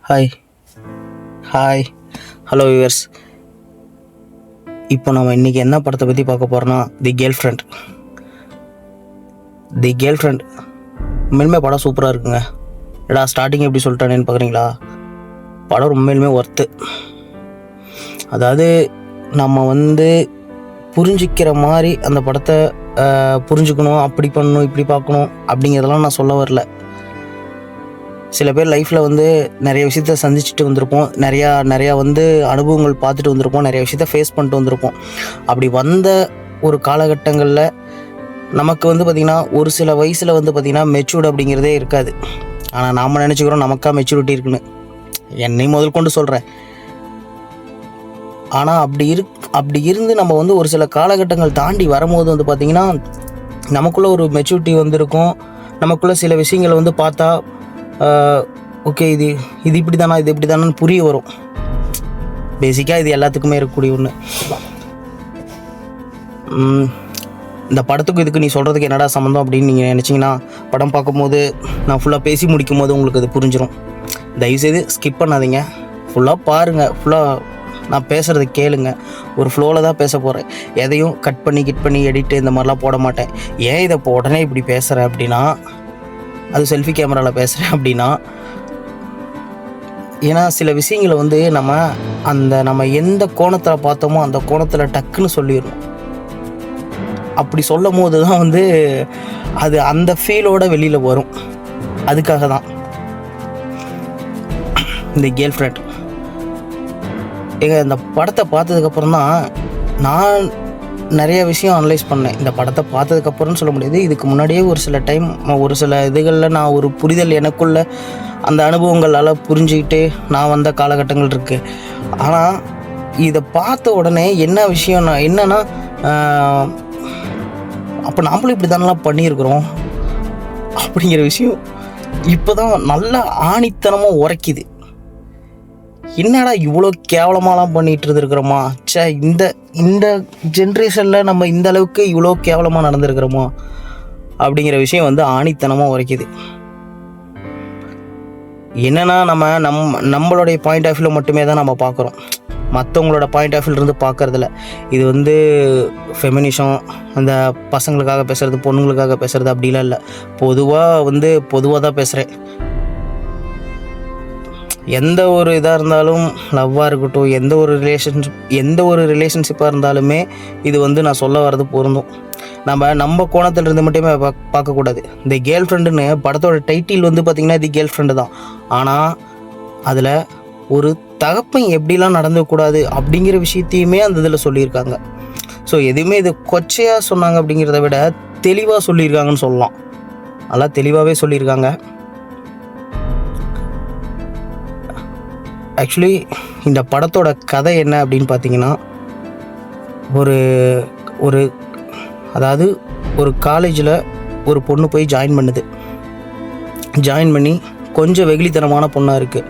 Hi hi hello viewers. இப்போ நம்ம இன்றைக்கி என்ன படத்தை பற்றி பார்க்க போகிறோன்னா தி கேர்ள் ஃப்ரெண்ட். உண்மையிலுமே படம் சூப்பராக இருக்குங்க. ஏடா ஸ்டார்டிங் எப்படி சொல்லிட்டானேன்னு பார்க்குறீங்களா? படம் உண்மையிலுமே ஒர்த்து. அதாவது நம்ம புரிஞ்சிக்கிற மாதிரி அந்த படத்தை புரிஞ்சுக்கணும், அப்படி பண்ணணும், இப்படி பார்க்கணும் அப்படிங்கிறதெல்லாம் நான் சொல்ல வரல. சில பேர் லைஃப்பில் நிறைய விஷயத்த சந்திச்சுட்டு வந்திருப்போம், நிறையா அனுபவங்கள் பார்த்துட்டு வந்திருப்போம், நிறைய விஷயத்த ஃபேஸ் பண்ணிட்டு வந்திருப்போம். அப்படி வந்த ஒரு காலகட்டங்களில் நமக்கு பார்த்திங்கன்னா ஒரு சில வயசில் பார்த்திங்கன்னா மெச்சூர்டு அப்படிங்கிறதே இருக்காது. ஆனால் நாம் நினச்சிக்கிறோம் நமக்கா மெச்சூரிட்டி இருக்குன்னு. என்னை முதல் கொண்டு சொல்கிறேன். ஆனால் அப்படி இருந்து நம்ம ஒரு சில காலகட்டங்கள் தாண்டி வரும்போது பார்த்திங்கன்னா நமக்குள்ளே ஒரு மெச்சூரிட்டி வந்திருக்கும். நமக்குள்ளே சில விஷயங்களை பார்த்தா ஓகே இது இப்படி தானா, இது இப்படி தானான்னு புரிய வரும். பேசிக்காக இது எல்லாத்துக்குமே இருக்கக்கூடிய ஒன்று. இந்த படத்துக்கும் இதுக்கு நீ சொல்கிறதுக்கு என்னடா சம்மந்தம் அப்படின்னு நீங்கள் நினச்சிங்கன்னா, படம் பார்க்கும்போது நான் ஃபுல்லாக பேசி முடிக்கும் போது உங்களுக்கு அது புரிஞ்சிடும். தயவுசெய்து ஸ்கிப் பண்ணாதீங்க, ஃபுல்லாக பாருங்கள், ஃபுல்லாக நான் பேசுகிறத கேளுங்க. ஒரு ஃப்ளோவில் தான் பேச போகிறேன். எதையும் கட் பண்ணி எடிட்டு இந்த மாதிரிலாம் போட மாட்டேன். ஏன் இதை இப்போ உடனே இப்படி பேசுகிறேன் அப்படின்னா, அது செல்ஃபி கேமராவில் பேசுகிறேன் அப்படின்னா, ஏன்னா சில விஷயங்களை நம்ம எந்த கோணத்தில் பார்த்தோமோ அந்த கோணத்தில் டக்குன்னு சொல்லிடணும். அப்படி சொல்லும் போது தான் அது அந்த ஃபீலோட வெளியில் வரும். அதுக்காக தான் இந்த கேர்ள் ஃப்ரெண்ட். இந்த படத்தை பார்த்ததுக்கப்புறம் தான் நான் நிறைய விஷயம் அனலைஸ் பண்ணேன். இந்த படத்தை பார்த்ததுக்கப்புறம்னு சொல்ல முடியாது, இதுக்கு முன்னாடியே ஒரு சில டைம் ஒரு சில இதுகளில் நான் ஒரு புரிதல் எனக்குள்ள அந்த அனுபவங்களால் புரிஞ்சுக்கிட்டு நான் வந்த காலகட்டங்கள் இருக்குது. ஆனால் இதை பார்த்த உடனே என்ன விஷயம் என்னென்னா, அப்போ நாமளும் இப்படி தானெல்லாம் பண்ணியிருக்கிறோம் அப்படிங்கிற விஷயம் இப்போ தான் நல்லா ஆணித்தனமாக உரைக்குது. என்னடா இவ்வளோ கேவலமாலாம் பண்ணிகிட்டு இருந்துருக்குறோமா? இந்த ஜென்ரேஷனில் நம்ம இந்த அளவுக்கு இவ்வளோ கேவலமாக நடந்துருக்கிறோமா அப்படிங்கிற விஷயம் ஆணித்தனமாக உரைக்குது. என்னென்னா நம்மளுடைய பாயிண்ட் ஆஃப் வியூ மட்டுமே தான் நம்ம பார்க்குறோம், மற்றவங்களோட பாயிண்ட் ஆஃப் வியூலேருந்து பார்க்குறதில்ல. இது ஃபெமினிசம், அந்த பசங்களுக்காக பேசுகிறது, பொண்ணுங்களுக்காக பேசுகிறது அப்படிலாம் இல்லை. பொதுவாக தான் பேசுகிறேன். எந்த ஒரு இதாக இருந்தாலும், லவ்வாக இருக்கட்டும், எந்த ஒரு ரிலேஷன்ஷிப்பாக இருந்தாலுமே இது நான் சொல்ல வர்றது பொருந்தும். நம்ம கோணத்திலிருந்து மட்டுமே பார்க்கக்கூடாது. இந்த கேர்ள் ஃப்ரெண்டுன்னு படத்தோட டைட்டில் பார்த்திங்கன்னா தி கேர்ள் ஃப்ரெண்டு தான். ஆனால் அதில் ஒரு தகப்பன் எப்படிலாம் நடந்துக்கூடாது அப்படிங்கிற விஷயத்தையுமே அந்த இதில் சொல்லியிருக்காங்க. ஸோ எதுவுமே இது கொச்சையாக சொன்னாங்க அப்படிங்கிறத விட தெளிவாக சொல்லியிருக்காங்கன்னு சொல்லலாம். நல்லா தெளிவாகவே சொல்லியிருக்காங்க. ஆக்சுவலி இந்த படத்தோட கதை என்ன அப்படின்னு பார்த்தீங்கன்னா, ஒரு காலேஜில் ஒரு பொண்ணு போய் ஜாயின் பண்ணி கொஞ்சம் வெகுளித்தனமான பொண்ணாக இருக்குது.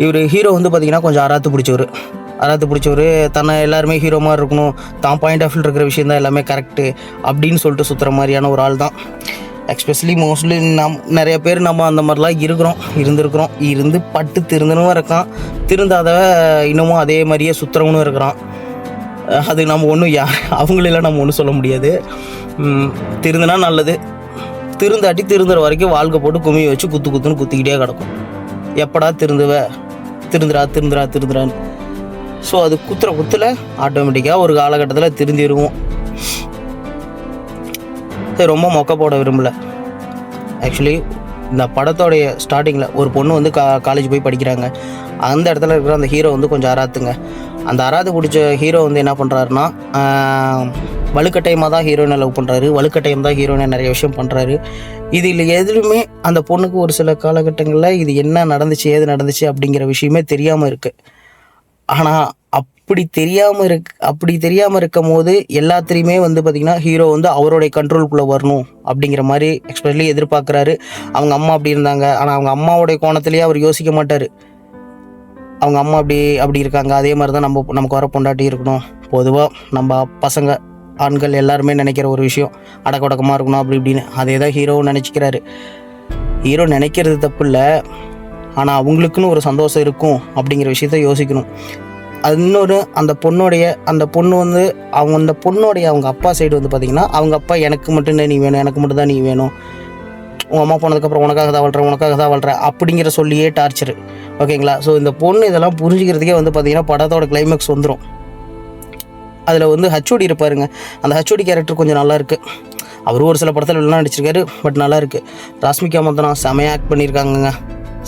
இவர் ஹீரோ பார்த்திங்கன்னா கொஞ்சம் அராத்து பிடிச்சவர், தன்னை எல்லாருமே ஹீரோ மாதிரி இருக்கணும், தான் பாயிண்ட் ஆஃப் வியூ இருக்கிற விஷயம் தான் எல்லாமே கரெக்டு அப்படின்னு சொல்லிட்டு சுற்றுற மாதிரியான ஒரு ஆள் தான். எஸ்பெஷலி மோஸ்ட்லி நிறைய பேர் நம்ம அந்த மாதிரிலாம் இருந்து பட்டு திருந்தனும் இருக்கான், திருந்தாத இன்னமும் அதே மாதிரியே சுற்றுறவனும் இருக்கிறான். அது நம்ம அவங்களெல்லாம் நம்ம ஒன்றும் சொல்ல முடியாது. திருந்தினா நல்லது, திருந்துற வரைக்கும் வாழ்க்கை போட்டு குமியை வச்சு குத்துன்னு குத்திக்கிட்டே கிடக்கும். எப்படா திருந்துறான்னு. ஸோ அது குத்துல ஆட்டோமேட்டிக்காக ஒரு காலகட்டத்தில் திருந்திடுவோம். ரொம்ப மொக்க போட விரும்பலை. ஆக்சுவலி இந்த படத்தோடைய ஸ்டார்டிங்கில் ஒரு பொண்ணு காலேஜ் போய் படிக்கிறாங்க. அந்த இடத்துல இருக்கிற அந்த ஹீரோ கொஞ்சம் அராத்துங்க. அந்த அராத்து பிடிச்ச ஹீரோ என்ன பண்ணுறாருன்னா, வலுக்கட்டாயமாக தான் ஹீரோயினை லவ் பண்ணுறாரு, வலுக்கட்டாயம் தான் ஹீரோயினை நிறைய விஷயம் பண்ணுறாரு. இதில் எதுவுமே அந்த பொண்ணுக்கு ஒரு சில காலகட்டங்களில் இது என்ன நடந்துச்சு, ஏது நடந்துச்சு அப்படிங்கிற விஷயமே தெரியாமல் இருக்குது. ஆனால் அப்படி தெரியாமல் இருக்கும் போது எல்லாத்துலேயுமே பார்த்திங்கன்னா ஹீரோ அவருடைய கண்ட்ரோலுக்குள்ளே வரணும் அப்படிங்கிற மாதிரி எக்ஸ்பெஷலி எதிர்பார்க்குறாரு. அவங்க அம்மா அப்படி இருந்தாங்க, ஆனால் அவங்க அம்மாவோடைய கோணத்துலேயே அவர் யோசிக்க மாட்டார். அவங்க அம்மா அப்படி இருக்காங்க, அதே மாதிரி தான் நமக்கு வர பொண்டாட்டி இருக்கணும். பொதுவாக நம்ம பசங்க ஆண்கள் எல்லாருமே நினைக்கிற ஒரு விஷயம், அடக்கொடக்கமாக இருக்கணும் அப்படி இப்படின்னு. அதே தான் ஹீரோவும் நினச்சிக்கிறாரு. ஹீரோ நினைக்கிறது தப்பு இல்லை, ஆனால் அவங்களுக்குன்னு ஒரு சந்தோஷம் இருக்கும் அப்படிங்கிற விஷயத்த யோசிக்கணும். அது இன்னொரு அந்த பொண்ணு வந்து அந்த பொண்ணோடைய அவங்க அப்பா சைடு வந்து பார்த்திங்கன்னா, அவங்க அப்பா எனக்கு மட்டும்தான் நீ வேணும், எனக்கு மட்டும் தான் நீ வேணும், உங்கள் அம்மா போனதுக்கப்புறம் உனக்காக தான் வாழ்கிறேன் அப்படிங்கிற சொல்லியே டார்ச்சரு. ஓகேங்களா? ஸோ இந்த பொண்ணு இதெல்லாம் புரிஞ்சுக்கிறதுக்கே வந்து பார்த்திங்கன்னா படத்தோட கிளைமேக்ஸ் வந்துடும். அதில் வந்து ஹச்ஓடி இருப்பாருங்க. அந்த ஹச்ஓடி கேரக்டர் கொஞ்சம் நல்லாயிருக்கு. அவரும் ஒரு சில படத்தில் எல்லாம் நடிச்சிருக்காரு, பட் நல்லாயிருக்கு. ராஷ்மிகா மந்தனா செமையாக ஆக்ட் பண்ணியிருக்காங்கங்க.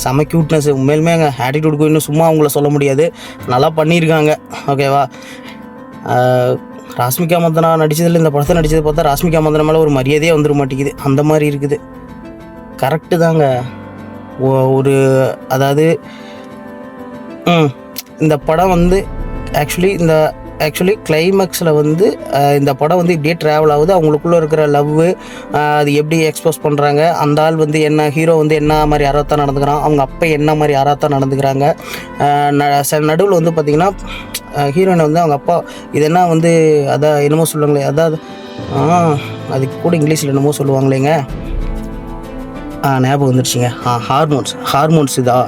செம க்யூட்னஸ். உண்மையிலுமே ஆட்டிடியூடுக்கு இன்னும் சும்மா அவங்கள சொல்ல முடியாது, நல்லா பண்ணியிருக்காங்க. ஓகேவா? ராஷ்மிகா மந்தனா நடித்ததில் இந்த படத்தை நடித்தது பார்த்தா ராஷ்மிகா மந்தனா மேலே ஒரு மரியாதையே வந்துட மாட்டேங்குது, அந்த மாதிரி இருக்குது. கரெக்டு தாங்க. ஒரு அதாவது இந்த படம் வந்து ஆக்சுவலி கிளைமேக்ஸில் வந்து இந்த படம் வந்து இப்படியே ட்ராவல் ஆகுது. அவங்களுக்குள்ளே இருக்கிற லவ்வு அது எப்படி எக்ஸ்போஸ் பண்ணுறாங்க, அந்த ஆள் வந்து என்ன ஹீரோ வந்து என்ன மாதிரி யாராத்தான் நடந்துக்கிறான், அவங்க அப்பா என்ன மாதிரி யாராத்தான் நடந்துக்கிறாங்க. நடுவில் வந்து பார்த்திங்கன்னா ஹீரோயினை வந்து அவங்க அப்பா இது என்ன வந்து அதான் என்னமோ சொல்லுவாங்களே, அதாவது அதுக்கு கூட இங்கிலீஷில் என்னமோ சொல்லுவாங்களேங்க, ஞாபகம் வந்துடுச்சிங்க. ஹார்மோன்ஸ் இதா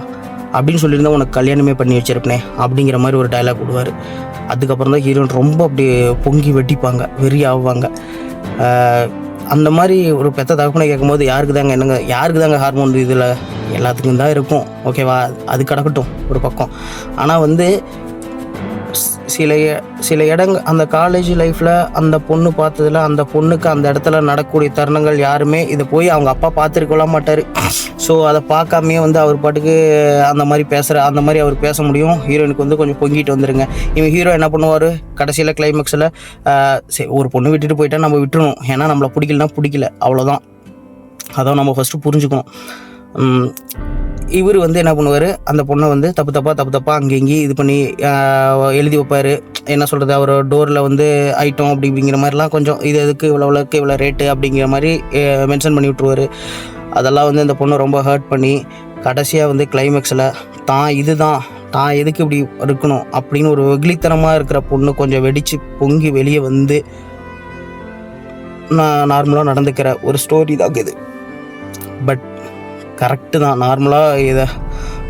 அப்படின்னு சொல்லியிருந்தா உனக்கு கல்யாணமே பண்ணி வச்சிருப்பேனே அப்படிங்கிற மாதிரி ஒரு டைலாக் விடுவார். அதுக்கப்புறம் தான் ஹீரோயின் ரொம்ப அப்படியே பொங்கி வெட்டிப்பாங்க, வெறி ஆவாங்க. அந்த மாதிரி ஒரு பெத்த தகப்பனை கேட்கும்போது யாருக்கு தாங்க ஹார்மோன் இதில் எல்லாத்துக்கும் தான் இருக்கும். ஓகேவா? அது கிடக்கட்டும் ஒரு பக்கம். ஆனால் வந்து சில இடங்கள் அந்த காலேஜ் லைஃப்பில் அந்த பொண்ணு பார்த்ததில் அந்த பொண்ணுக்கு அந்த இடத்துல நடக்கக்கூடிய தருணங்கள் யாருமே இதை போய் அவங்க அப்பா பார்த்துருக்கொள்ள மாட்டார். ஸோ அதை பார்க்காமே வந்து அவர் பாட்டுக்கு அந்த மாதிரி அவர் பேச முடியும். ஹீரோயினுக்கு வந்து கொஞ்சம் பொங்கிட்டு வந்துருங்க. இவன் ஹீரோ என்ன பண்ணுவார், கடைசியில் கிளைமேக்ஸில் சரி ஒரு பொண்ணு விட்டுட்டு போயிட்டா நம்ம விட்டுருணும், ஏன்னா நம்மளை பிடிக்கல, அவ்வளோதான். அதான் நம்ம ஃபஸ்ட்டு புரிஞ்சுக்கணும். இவர் வந்து என்ன பண்ணுவார், அந்த பொண்ணை வந்து தப்பு அங்கேயும் இது பண்ணி எழுதி வைப்பார். என்ன சொல்கிறது, அவர் டோரில் வந்து ஐட்டம் அப்படிங்கிற மாதிரிலாம் கொஞ்சம் இது எதுக்கு இவ்வளோ ரேட்டு அப்படிங்கிற மாதிரி மென்ஷன் பண்ணி விட்ருவார். அதெல்லாம் வந்து அந்த பொண்ணை ரொம்ப ஹர்ட் பண்ணி கடைசியாக வந்து கிளைமேக்ஸில் தான் எதுக்கு இப்படி இருக்கணும் அப்படின்னு ஒரு வெகுளித்தனமாக இருக்கிற பொண்ணு கொஞ்சம் வெடித்து பொங்கி வெளியே வந்து நான் நார்மலாக நடந்துக்கிற ஒரு ஸ்டோரி தான் இது. பட் கரெக்டு தான், நார்மலாக இதை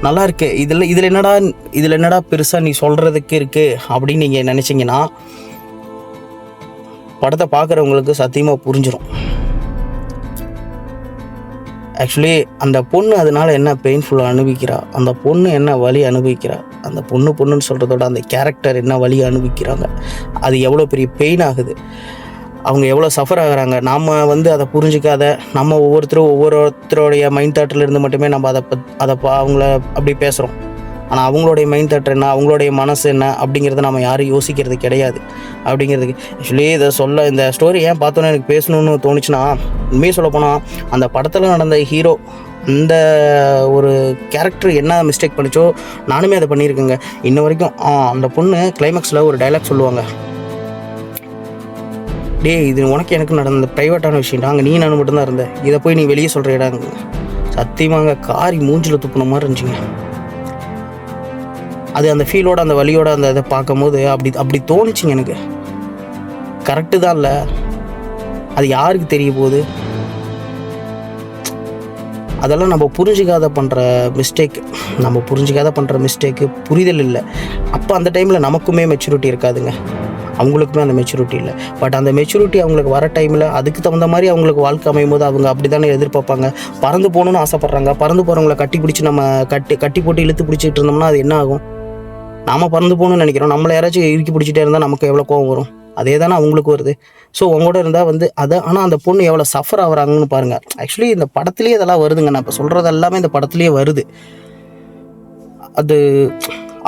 நல்லா இருக்கு. இதில் என்னடா பெருசாக நீ சொல்கிறதுக்கு இருக்குது அப்படின்னு நீங்கள் நினச்சிங்கன்னா படத்தை பார்க்குறவங்களுக்கு சத்தியமாக புரிஞ்சிடும். ஆக்சுவலி அந்த பொண்ணு அதனால் என்ன பெயின்ஃபுல்லாக அனுபவிக்கிறா, அந்த பொண்ணு என்ன வலி அனுபவிக்கிறா, அந்த பொண்ணுன்னு சொல்கிறதோட அந்த கேரக்டர் என்ன வலி அனுபவிக்கிறாங்க, அது எவ்வளோ பெரிய பெயின் ஆகுது, அவங்க எவ்வளோ சஃபர் ஆகுறாங்க. நாம் வந்து அதை புரிஞ்சிக்காத நம்ம ஒவ்வொருத்தருடைய மைண்ட் தாட்டில் இருந்து மட்டுமே நம்ம அவங்கள அப்படி பேசுகிறோம். ஆனால் அவங்களுடைய மைண்ட் தாட் என்ன, அவங்களுடைய மனசு என்ன அப்படிங்கிறத நம்ம யாரும் யோசிக்கிறது கிடையாது. அப்படிங்கிறதுக்கு ஆக்சுவலி இந்த ஸ்டோரி ஏன் பார்த்தோன்னே எனக்கு பேசணுன்னு தோணுச்சுன்னா, உண்மையை சொல்லப்போனால் அந்த படத்தில் நடந்த ஹீரோ அந்த ஒரு கேரக்டர் என்ன மிஸ்டேக் பண்ணிச்சோ நானுமே அதை பண்ணியிருக்கேங்க. இன்ன வரைக்கும் அந்த பொண்ணு கிளைமேக்ஸில் ஒரு டைலாக் சொல்லுவாங்க, இது உனக்கு எனக்கு நடந்த ப்ரைவேட்டான விஷயம், நாங்கள் நானும் மட்டும்தான் இருந்தேன், இதை போய் நீ வெளியே சொல்கிற இடம். சத்தியமாங்க காரி மூஞ்சில் துப்புன மாதிரி இருந்துச்சுங்க. அது அந்த ஃபீலோட அந்த வலியோட அந்த இதை பார்க்கும்போது அப்படி தோணுச்சுங்க எனக்கு. கரெக்டு தான் இல்லை, அது யாருக்கு தெரிய போகுது? அதெல்லாம் நம்ம புரிஞ்சிக்காத பண்ணுற மிஸ்டேக்கு புரிதல் இல்லை. அப்போ அந்த டைமில் நமக்குமே மெச்சூரிட்டி இருக்காதுங்க, அவங்களுக்குமே அந்த மெச்சூரிட்டி இல்லை. பட் அந்த மெச்சூரிட்டி அவங்களுக்கு வர டைமில் அதுக்கு தகுந்த மாதிரி அவங்களுக்கு வாழ்க்கை அமையும் போது அவங்க அப்படி தானே எதிர்பார்ப்பாங்க. பறந்து போகணுன்னு ஆசைப்பட்றாங்க. பறந்து போகிறவங்கள கட்டி பிடிச்சி நம்ம கட்டி போட்டு இழுத்து பிடிச்சிட்டு இருந்தோம்னா அது என்ன ஆகும்? நாம் பறந்து போகணும்னு நினைக்கிறோம், நம்மளை யாராச்சும் இறுக்கி பிடிச்சிட்டே இருந்தால் நமக்கு எவ்வளோ கோவம் வரும். அதே தானே அவங்களுக்கு வருது. ஸோ உங்களோட இருந்தால் வந்து ஆனால் அந்த பொண்ணு எவ்வளோ சஃபர் ஆகுறாங்கன்னு பாருங்கள். ஆக்சுவலி இந்த படத்துலேயே இதெல்லாம் வருதுங்க. நான் இப்போ சொல்கிறது எல்லாமே இந்த படத்துலேயே வருது. அது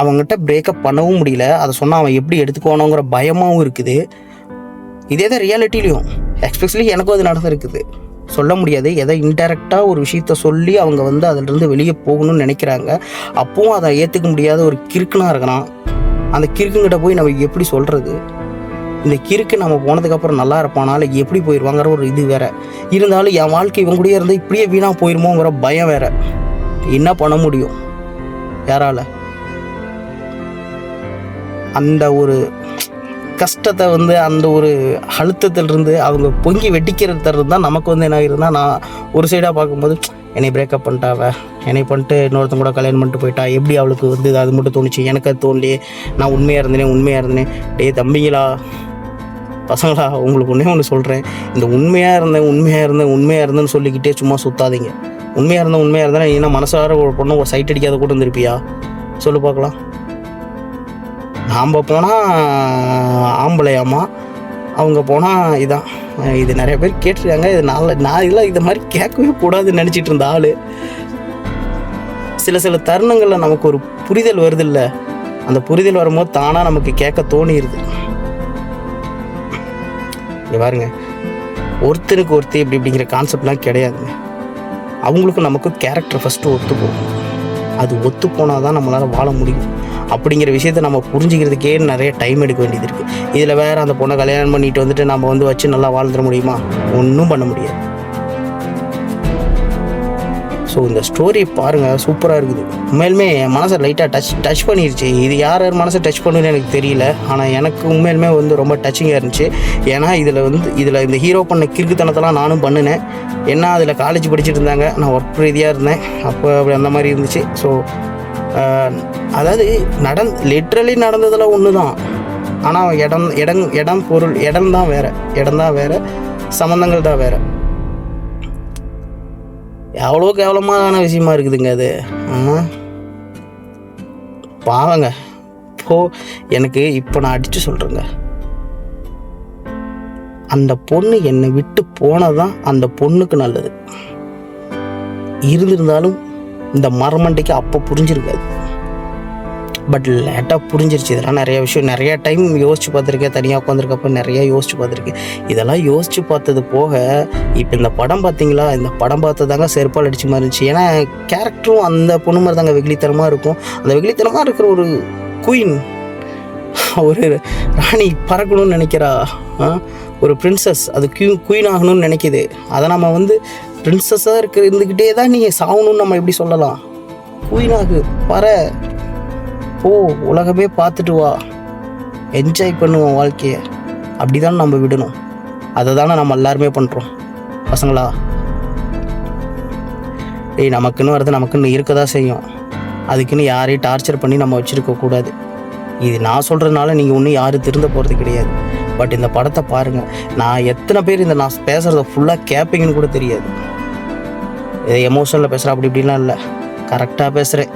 அவங்ககிட்ட பிரேக்கப் பண்ணவும் முடியல, அதை சொன்னால் அவன் எப்படி எடுத்துக்கோணுங்கிற பயமாகவும் இருக்குது. இதே தான் ரியாலிட்டிலையும் எஸ்பெஷலி எனக்கும் அது நடந்துருக்குது. சொல்ல முடியாது, எதை இன்டெரக்டாக ஒரு விஷயத்த சொல்லி அவங்க வந்து அதிலிருந்து வெளியே போகணும்னு நினைக்கிறாங்க. அப்பவும் அதை ஏற்றுக்க முடியாத ஒரு கிறுக்குனாக இருக்கிறான். அந்த கிறுக்குங்கிட்ட போய் நம்ம எப்படி சொல்கிறது? இந்த கிறுக்கு நம்ம போனதுக்கப்புறம் நல்லா இருப்பானால எப்படி போயிடுவாங்கிற ஒரு இது வேற இருந்தாலும், என் வாழ்க்கை இவங்க கூடயே இருந்து இப்படியே வீணாக போயிடுமோங்கிற பயம் வேற. என்ன பண்ண முடியும் யாரால? அந்த ஒரு கஷ்டத்தை வந்து அந்த ஒரு அழுத்தத்திலிருந்து அவங்க பொங்கி வெட்டிக்கிறது தான் நமக்கு வந்து என்ன ஆகிருந்தா, நான் ஒரு சைடாக பார்க்கும்போது என்னை பிரேக்கப் பண்ணிட்டாவ, என்னை பண்ணிட்டு இன்னொருத்தங்க கூட கல்யாணம் பண்ணிட்டு போயிட்டா, எப்படி அவளுக்கு வந்து அது மட்டும் தோணுச்சு, எனக்கு அது தோணலையே, நான் உண்மையாக இருந்தேனே. டே தம்பிங்களா, பசங்களா, உங்களுக்கு ஒன்றே ஒன்று சொல்கிறேன், இந்த உண்மையாக இருந்தேன்னு சொல்லிக்கிட்டே சும்மா சுற்றாதீங்க. உண்மையாக இருந்தேன் நீ என்ன மனசார ஒரு பொண்ணு ஒரு சைட் அடிக்காத கூட இருந்திருப்பியா? சொல்லு பார்க்கலாம். நாம் போனால் ஆம்பளையாம்மா, அவங்க போனால் இதான். இது நிறைய பேர் கேட்டிருக்காங்க. இது நான் இதெல்லாம் இதை மாதிரி கேட்கவே கூடாதுன்னு நினச்சிட்டு இருந்த ஆள். சில தருணங்களில் நமக்கு ஒரு புரிதல் வருது இல்லை, அந்த புரிதல் வரும்போது தானாக நமக்கு கேட்க தோணிடுது. இங்கே பாருங்க, ஒருத்தருக்கு ஒருத்தி இப்படிங்கிற கான்செப்ட்லாம் கிடையாதுங்க. அவங்களுக்கும் நமக்கும் கேரக்டர் ஃபஸ்ட்டு ஒத்து போகும். அது ஒத்து போனால் தான் நம்மளால் வாழ முடியும். அப்படிங்கிற விஷயத்த நம்ம புரிஞ்சிக்கிறதுக்கே நிறைய டைம் எடுக்க வேண்டியது இருக்குது. இதில் வேறு அந்த பொண்ணை கல்யாணம் பண்ணிட்டு வந்துட்டு நம்ம வந்து வச்சு நல்லா வாழ்ந்துட முடியுமா? ஒன்றும் பண்ண முடியாது. ஸோ இந்த ஸ்டோரி பாருங்கள், சூப்பராக இருக்குது. உண்மையிலுமே என் மனசை லைட்டாக டச் பண்ணிருச்சு. இது யார் மனசை டச் பண்ணுன்னு எனக்கு தெரியல, ஆனால் எனக்கு உண்மையிலுமே வந்து ரொம்ப டச்சிங்காக இருந்துச்சு. ஏன்னா இதில் இந்த ஹீரோ பண்ண கிறுக்குத்தனத்தெல்லாம் நானும் பண்ணினேன். ஏன்னா அதில் காலேஜ் படிச்சுட்டு இருந்தாங்க, நான் ஒர்க் ரீதியாக இருந்தேன், அப்போ அப்படி அந்த மாதிரி இருந்துச்சு. ஸோ அதாவது லிட்ரலி நடந்ததெல்லாம் ஒன்று தான், ஆனால் இடம் பொருள் இடம் தான் வேறு, சம்மந்தங்கள் தான் வேறு. எவ்வளோ கேவலமான விஷயமா இருக்குதுங்க அது. பாவங்க. எனக்கு இப்போ நான் அடித்து சொல்கிறேங்க, அந்த பொண்ணு என்னை விட்டு போனதான் அந்த பொண்ணுக்கு நல்லது. இருந்திருந்தாலும் இந்த மரமண்டைக்கு அப்போ புரிஞ்சிருக்காது, பட் லேட்டாக புரிஞ்சிருச்சு. இதெல்லாம் நிறைய விஷயம் நிறைய டைம் யோசிச்சு பார்த்துருக்கேன். தனியாக உட்காந்துருக்கப்ப நிறையா யோசிச்சு பார்த்துருக்கேன். இதெல்லாம் யோசிச்சு பார்த்தது போக இப்போ இந்த படம் பார்த்தீங்களா, இந்த படம் பார்த்ததாங்க செருப்பால் அடிச்சு மாதிரி இருந்துச்சு. ஏன்னா கேரக்டரும் அந்த பொண்ணு மாதிரி தாங்க வெகுளித்தனமாக இருக்கும். அந்த வெகுளித்தனமாக இருக்கிற ஒரு குயின், ஒரு ராணி பறக்கணும்னு நினைக்கிறா, ஒரு பிரின்சஸ் அது குயின் ஆகணும்னு நினைக்கிது. அதை நம்ம வந்து பிரின்சஸாக இருந்துக்கிட்டே தான் நீங்கள் சாகணும்னு நம்ம எப்படி சொல்லலாம்? குயினாகு, உலகமே பார்த்துட்டு வா, என்ஜாய் பண்ணுவோம் வாழ்க்கையை, அப்படி தானே நம்ம விடணும். அதை தானே நம்ம எல்லாருமே பண்ணுறோம் பசங்களா. நமக்குன்னு வருது, நமக்குன்னு இருக்க தான் செய்யும். அதுக்குன்னு யாரையும் டார்ச்சர் பண்ணி நம்ம வச்சுருக்கக்கூடாது. இது நான் சொல்கிறதுனால நீங்கள் ஒன்றும் யாரும் திருந்த போகிறது கிடையாது. பட் இந்த படத்தை பாருங்கள். நான் எத்தனை பேர் நான் பேசுகிறத ஃபுல்லாக கேட்பீங்கன்னு கூட தெரியாது. இதை எமோஷனில் பேசுகிறேன் அப்படி இப்படிலாம் இல்லை, கரெக்டாக பேசுகிறேன்.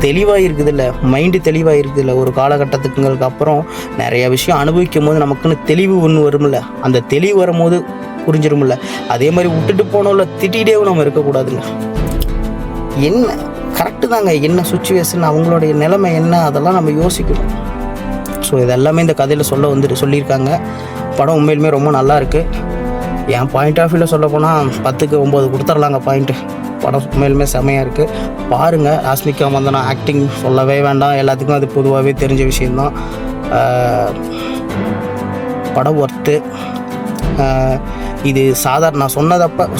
தெளிவாக இருக்குது இல்லை, மைண்டு தெளிவாக இருக்குது இல்லை. ஒரு காலகட்டத்துக்குங்களுக்கு அப்புறம் நிறைய விஷயம் அனுபவிக்கும் போது நமக்குன்னு தெளிவு ஒன்று வரும்ல, அந்த தெளிவு வரும்போது புரிஞ்சிருமில்ல. அதே மாதிரி விட்டுட்டு போனோம்ல, திட்டிகிட்டேவும் நம்ம இருக்கக்கூடாதுங்க. என்ன கரெக்டு தாங்க, என்ன சுச்சுவேஷன், அவங்களுடைய நிலைமை என்ன, அதெல்லாம் நம்ம யோசிக்கணும். ஸோ இதெல்லாமே இந்த கதையில் சொல்லியிருக்காங்க. படம் உண்மையிலுமே ரொம்ப நல்லா இருக்குது. என் பாயிண்ட் ஆஃப் வியூவில் சொல்ல போனால் 10க்கு 9 கொடுத்துர்லாங்க பாயிண்ட்டு. படம் உண்மையிலுமே செமையாக இருக்குது, பாருங்கள். ராஷ்மிகா மந்தனா ஆக்டிங் சொல்லவே வேண்டாம், எல்லாத்துக்கும் அது பொதுவாகவே தெரிஞ்ச விஷயந்தான். படம் ஒர்த்து. இது சாதாரண நான்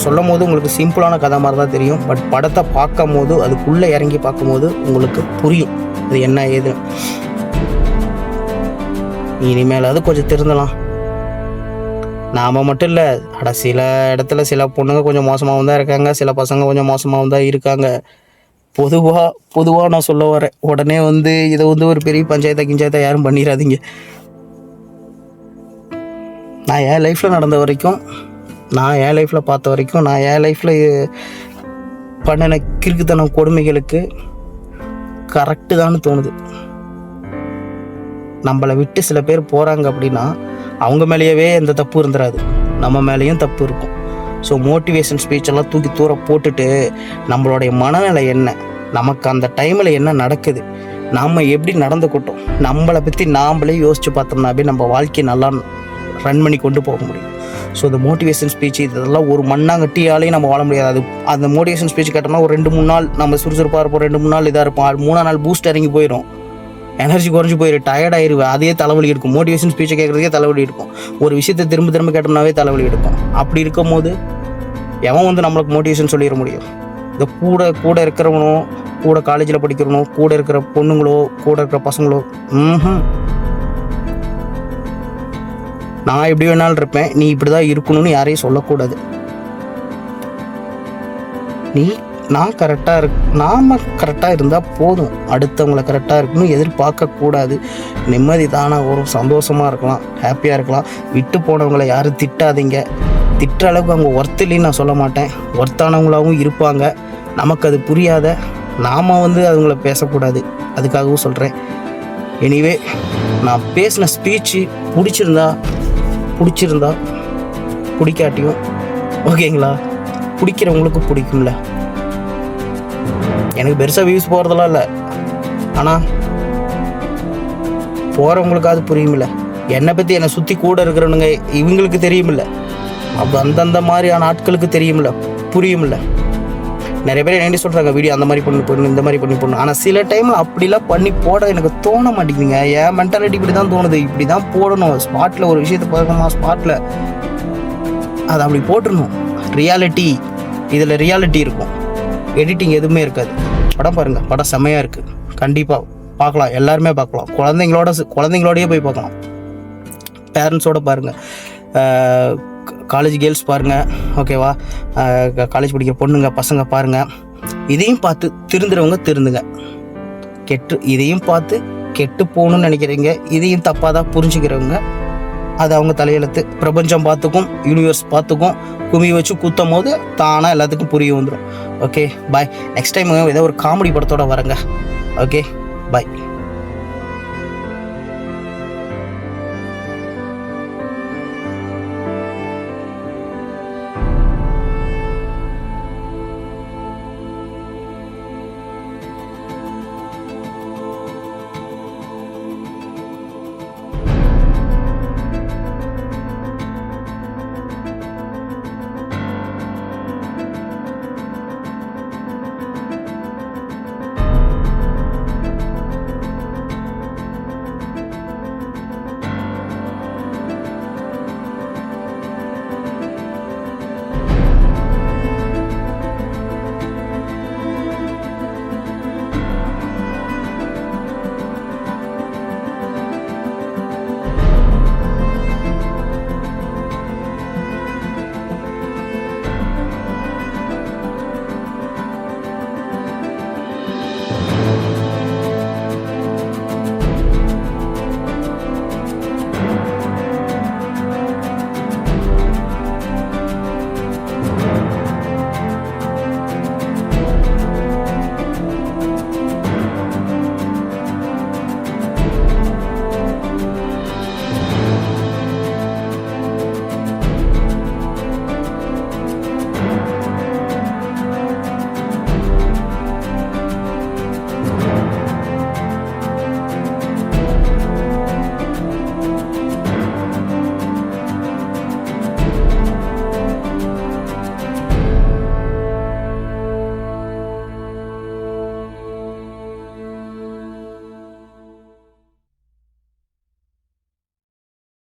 சொல்லும் போது உங்களுக்கு சிம்பிளான கதை மாதிரி தான் தெரியும். பட் படத்தை பார்க்கும் போது, அதுக்குள்ளே இறங்கி பார்க்கும்போது உங்களுக்கு புரியும் அது என்ன ஏது. இனிமேல் அது கொஞ்சம் திருந்தலாம். நாம் மட்டும் இல்லை, சில இடத்துல சில பொண்ணுங்க கொஞ்சம் மோசமாகவும் தான் இருக்காங்க, சில பசங்க கொஞ்சம் மோசமாகவும் தான் இருக்காங்க. பொதுவாக நான் சொல்ல வரேன். உடனே இதை ஒரு பெரிய பஞ்சாயத்தை யாரும் பண்ணிடாதீங்க. நான் என் லைஃப்பில் நடந்த வரைக்கும், நான் என் லைஃப்பில் பார்த்த வரைக்கும், நான் என் லைஃப்பில் பண்ணின கிறுக்குத்தனம் கொடுமைகளுக்கு கரெக்டு தான்னு தோணுது. நம்மளை விட்டு சில பேர் போகிறாங்க அப்படின்னா அவங்க மேலேயே எந்த தப்பு இருந்துடாது, நம்ம மேலேயும் தப்பு இருக்கும். ஸோ மோட்டிவேஷன் ஸ்பீச்செல்லாம் தூக்கி தூர போட்டுட்டு நம்மளுடைய மனநிலை என்ன, நமக்கு அந்த டைமில் என்ன நடக்குது, நாம் எப்படி நடந்துக்கிட்டோம், நம்மளை பற்றி நாம்ளே யோசித்து பார்த்தோம்னாவே நம்ம வாழ்க்கையை நல்லா ரன் பண்ணி கொண்டு போக முடியும். ஸோ இந்த மோட்டிவேஷன் ஸ்பீச் இதெல்லாம் ஒரு மண்ணாங்கட்டியாலேயும் நம்ம வாழ முடியாது. அது அந்த மோட்டிவேஷன் ஸ்பீச் கேட்டோம்னா ஒரு 2-3 நாள் நம்ம சுறுசுறுப்பாக இருப்போம், 2-3 நாள் இதாக இருப்போம், 3ஆம் நாள் பூஸ்ட் இறங்கி போயிடும், எனர்ஜி குறைஞ்சி போயிடும், டயர்ட் ஆயிடுவேன், அதே தலைவலி இருக்கும். மோட்டிவேஷன் ஸ்பீச்சை கேட்குறதுக்கே தலைவலி இருக்கும், ஒரு விஷயத்தை திரும்ப கேட்டோம்னாவே தலைவலி எடுக்கும். அப்படி இருக்கும் போது எவன் நம்மளுக்கு மோட்டிவேஷன் சொல்லிட முடியும்? இந்த கூட இருக்கிறவனோ, கூட காலேஜில் படிக்கிறவனோ, கூட இருக்கிற பொண்ணுங்களோ, கூட இருக்கிற பசங்களோ, நான் எப்படி வேணாலும் இருப்பேன், நீ இப்படி தான் இருக்கணும்னு யாரையும் சொல்லக்கூடாது. நீ நாம் கரெக்டாக இருந்தால் போதும். அடுத்தவங்களை கரெக்டாக இருக்கணும் எதிர்பார்க்கக்கூடாது. நிம்மதி தானாக வரும், சந்தோஷமாக இருக்கலாம், ஹாப்பியாக இருக்கலாம். விட்டு போனவங்களை யாரும் திட்டாதீங்க. திட்டுற அளவுக்கு அவங்க ஒர்த்து இல்லைன்னு நான் சொல்ல மாட்டேன். ஒர்த்தானவங்களாகவும் இருப்பாங்க. நமக்கு அது புரியாத நாம் அவங்கள பேசக்கூடாது. அதுக்காகவும் சொல்கிறேன். எனிவே, நான் பேசின ஸ்பீச்சு பிடிச்சிருந்தா பிடிக்காட்டியும் ஓகேங்களா, பிடிக்கிறவங்களுக்கு பிடிக்கும்ல. எனக்கு பெருசாக வியூஸ் போகிறதெல்லாம் இல்லை, ஆனால் போகிறவங்களுக்காவது புரியுமில்ல. என்னை பற்றி என்னை சுற்றி கூட இருக்கிறவனுங்க இவங்களுக்கு தெரியுமில்ல, அப்போ அந்தந்த மாதிரியான ஆட்களுக்கு தெரியுமில்ல, புரியுமில்ல. நிறைய பேர் என்ன சொல்கிறாங்க, வீடியோ அந்த மாதிரி பண்ணு இந்த மாதிரி பண்ணி போடணும். ஆனால் சில டைமில் அப்படிலாம் பண்ணி போட எனக்கு தோண மாட்டேங்குதுங்க. என் மென்டாலிட்டி இப்படி தான் தோணுது. இப்படி தான் போடணும். ஸ்பாட்டில் ஒரு விஷயத்தை பார்க்கணுமா, ஸ்பாட்டில் அதை அப்படி போட்டுடணும். இதில் ரியாலிட்டி இருக்கும், எடிட்டிங் எதுவுமே இருக்காது. படம் பாருங்கள், படம் செம்மையாக இருக்குது. கண்டிப்பாக பார்க்கலாம், எல்லாருமே பார்க்கலாம். குழந்தைங்களோடையே போய் பார்க்கலாம். பேரண்ட்ஸோடு பாருங்கள், காலேஜ் கேர்ள்ஸ் பாருங்கள், ஓகேவா, காலேஜ் படிக்கிற பொண்ணுங்க பசங்க பாருங்கள். இதையும் பார்த்து திருந்துறவங்க திருந்துங்க. இதையும் பார்த்து கெட்டு போகணுன்னு நினைக்கிறீங்க, இதையும் தப்பாக தான் புரிஞ்சுக்கிறவங்க, அது அவங்க தலையெழுத்து. பிரபஞ்சம் பார்த்துக்கும், யூனிவர்ஸ் பார்த்துக்கும். கும்மி வச்சு குத்தும் போது தானாக எல்லாத்துக்கும் புரிய வந்துடும். ஓகே, பாய். நெக்ஸ்ட் டைம் ஏதோ ஒரு காமெடி படத்தோடு வரேங்க. ஓகே, பாய்.